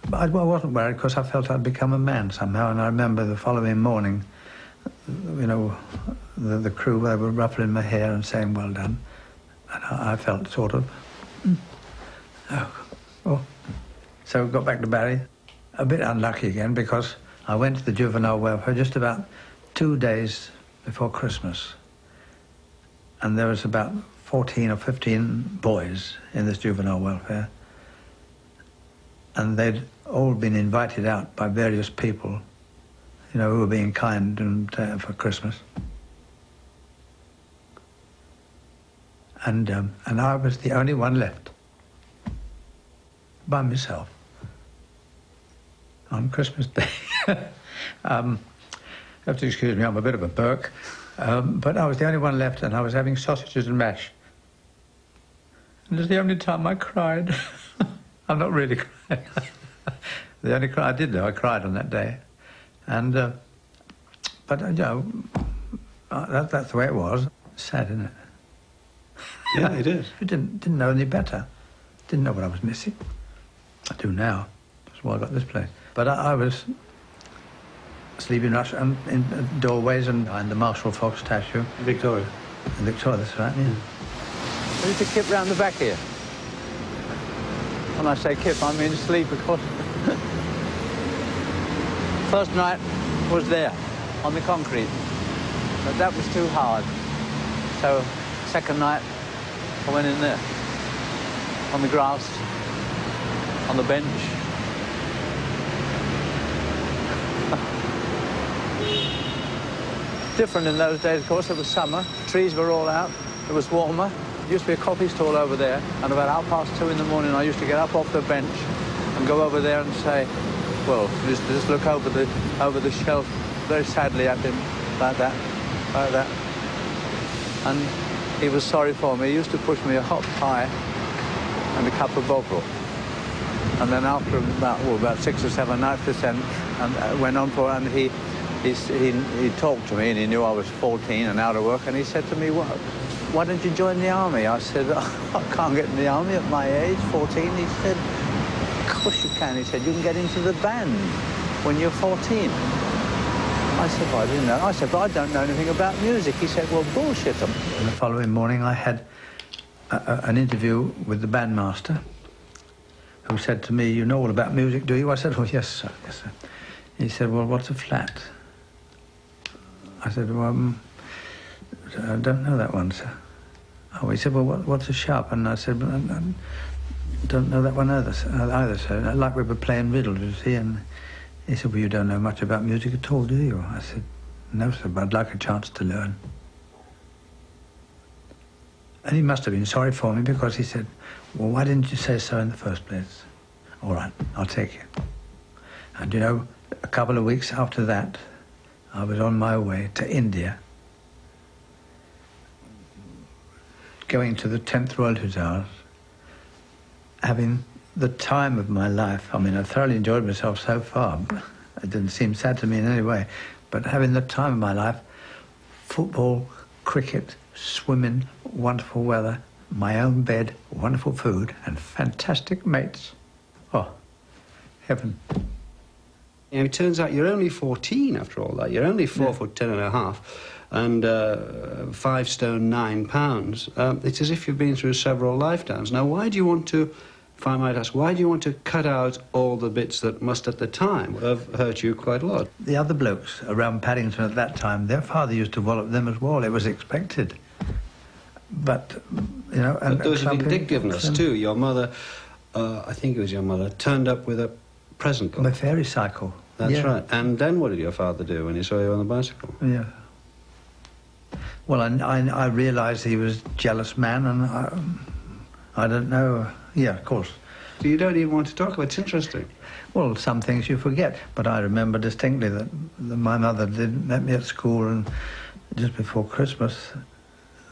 But I wasn't worried because I felt I'd become a man somehow, and I remember the following morning, you know, the crew, they were ruffling my hair and saying, well done. And I felt sort of, oh. So we got back to Barry. A bit unlucky again because I went to the juvenile welfare just about 2 days before Christmas. And there was about 14 or 15 boys in this juvenile welfare. And they'd all been invited out by various people, you know, who were being kind and for Christmas. And I was the only one left by myself on Christmas Day. You have to excuse me, I'm a bit of a Burke. But I was the only one left, and I was having sausages and mash. And it was the only time I cried. I'm not really crying. The only cry I did, though, I cried on that day. And, but, you know, that's the way it was. Sad, isn't it? Yeah, it is. I didn't know any better. Didn't know what I was missing. I do now. That's why I got this place. But I was sleeping in doorways and behind the Marshall Fox statue. Victoria. In Victoria, that's right, yeah. I used to kip round the back here. When I say kip, I mean sleep, because first night was there, on the concrete, but that was too hard. So second night, I went in there, on the grass, on the bench. Different in those days, of course. It was summer, trees were all out, it was warmer. There used to be a coffee stall over there, and about 2:30 in the morning I used to get up off the bench and go over there and say, well, just look over the shelf very sadly at him, like that. And he was sorry for me. He used to push me a hot pie and a cup of bovril. And then after about 6 or 7 nights descent, and went on for, and he talked to me, and he knew I was 14 and out of work, and he said to me, well, why don't you join the army? I said, I can't get in the army at my age, 14. He said, of course you can. He said, you can get into the band when you're 14. I said, well, I didn't know. I said, but I don't know anything about music. He said, well, bullshit them. And the following morning I had an interview with the bandmaster, who said to me, you know all about music, do you? I said, oh, yes, sir, yes, sir. He said, well, what's a flat? I said, well, I don't know that one, sir. Oh, he said, well, what's a sharp? And I said, well, I don't know that one either, sir. Like we were playing riddles, you see, and he said, well, you don't know much about music at all, do you? I said, no, sir, but I'd like a chance to learn. And he must have been sorry for me, because he said, well, why didn't you say so in the first place? All right, I'll take it. And, you know, a couple of weeks after that, I was on my way to India, going to the 10th Royal Hussars, having the time of my life. I mean, I thoroughly enjoyed myself so far. It didn't seem sad to me in any way, but having the time of my life, football, cricket, swimming, wonderful weather, my own bed, wonderful food, and fantastic mates. Oh, heaven. You know, it turns out you're only 14 after all that. You're only 4 foot 10 and a half and 5 stone 9 pounds. It's as if you've been through several lifetimes. Now, why do you want to, if I might ask, why do you want to cut out all the bits that must at the time have hurt you quite a lot? The other blokes around Paddington at that time, their father used to wallop them as well. It was expected. But, you know... But there was a vindictiveness too. Your mother, I think it was your mother, turned up with a present. My fairy cycle. That's right. And then what did your father do when he saw you on the bicycle? Yeah. Well, I realised he was a jealous man, and I don't know. Yeah, of course. So you don't even want to talk about it. It's interesting. Well, some things you forget, but I remember distinctly that my mother met me at school, and just before Christmas,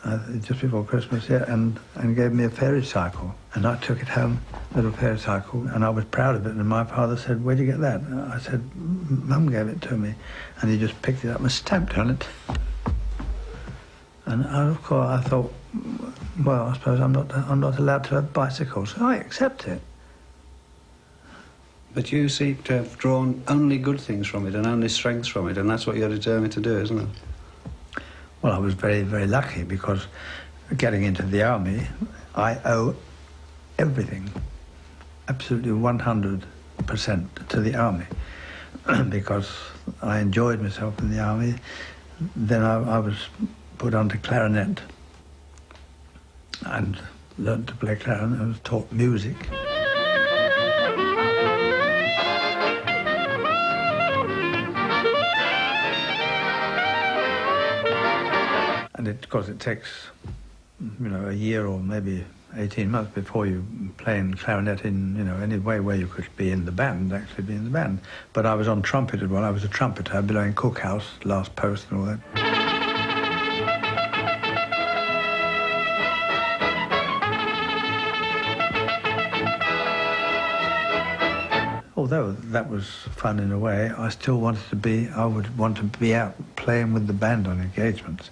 yeah, and gave me a fairy cycle. And I took it home, little fairy cycle, and I was proud of it. And my father said, where'd you get that? I said, Mum gave it to me. And he just picked it up and stamped on it. And of course I thought, well, I suppose I'm not allowed to have bicycles. So I accept it. But you seem to have drawn only good things from it and only strengths from it, and that's what you're determined to do, isn't it? Well, I was very, very lucky because getting into the army, I owe everything, absolutely 100% to the army because I enjoyed myself in the army. Then I was put onto clarinet and learned to play clarinet. I was taught music. And of course it takes, you know, a year or maybe 18 months before you play in clarinet in, you know, any way where you could be in the band, actually be in the band. But I was on trumpet as well. I was a trumpeter below in Cookhouse, last post and all that. Although that was fun in a way, I still wanted to be, I would want to be out playing with the band on engagements.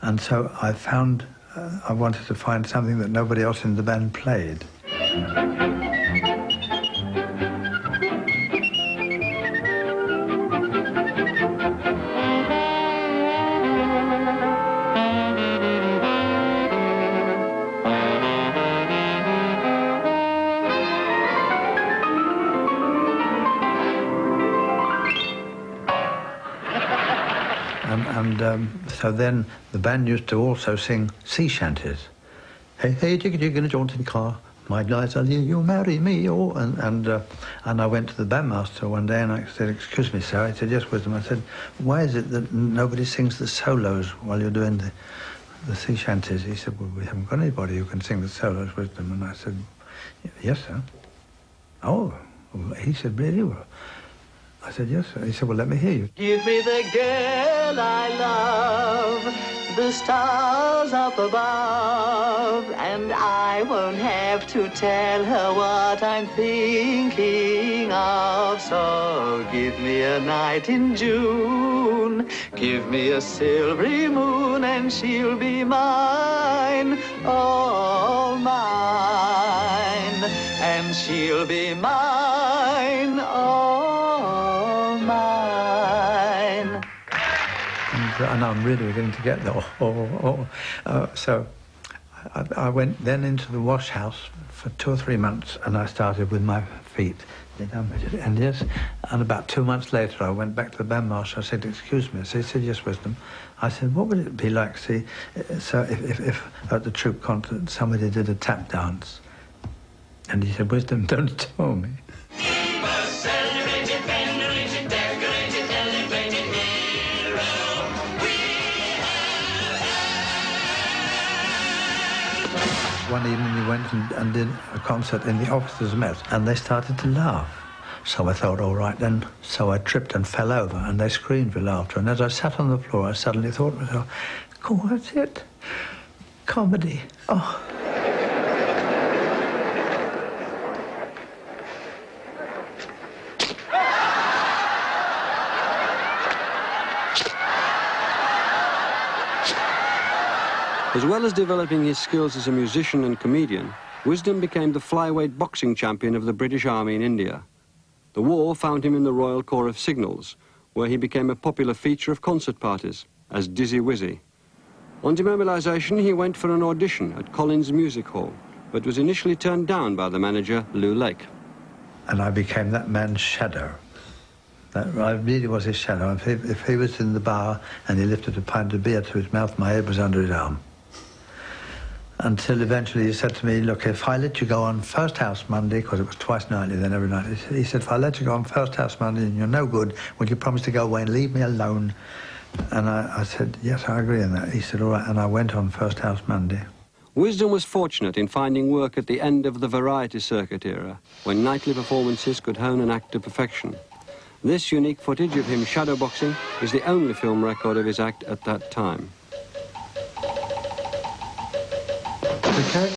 And so I found, I wanted to find something that nobody else in the band played. So then the band used to also sing sea shanties. Hey, hey, jiggy, jiggy, in a jaunting car, my lies are you marry me, oh, and I went to the bandmaster one day and I said, excuse me, sir. He said, yes, Wisdom. I said, why is it that nobody sings the solos while you're doing the sea shanties? He said, well, we haven't got anybody who can sing the solos, Wisdom. And I said, yes, sir. Oh, well, he said, really? Well, I said, yes, sir. He said, well, let me hear you. Give me the girl I love, the stars up above, and I won't have to tell her what I'm thinking of. So give me a night in June, give me a silvery moon, and she'll be mine, all mine, and she'll be mine, all mine. And I'm really beginning to get there. So I went then into the wash house for 2 or 3 months, and I started with my feet. And yes, and about 2 months later, I went back to the bandmaster. I said, excuse me. So he said, yes, Wisdom. I said, what would it be like, see, so if at the troop concert somebody did a tap dance? And he said, Wisdom, don't tell me. One evening we went and did a concert in the Officers' Mess, and they started to laugh. So I thought, all right then. So I tripped and fell over, and they screamed with laughter. And as I sat on the floor, I suddenly thought to myself, God, that's it. Comedy. Oh. As well as developing his skills as a musician and comedian, Wisdom became the flyweight boxing champion of the British Army in India. The war found him in the Royal Corps of Signals, where he became a popular feature of concert parties as Dizzy Wizzy. On demobilisation, he went for an audition at Collins Music Hall, but was initially turned down by the manager, Lou Lake. And I became that man's shadow. I really was his shadow. If he was in the bar and he lifted a pint of beer to his mouth, my head was under his arm. Until eventually he said to me, look, if I let you go on First House Monday, because it was twice nightly then every night, he said, if I let you go on First House Monday and you're no good, would you promise to go away and leave me alone? And I said, yes, I agree on that. He said, all right, and I went on First House Monday. Wisdom was fortunate in finding work at the end of the variety circuit era, when nightly performances could hone an act to perfection. This unique footage of him shadowboxing is the only film record of his act at that time. Okay.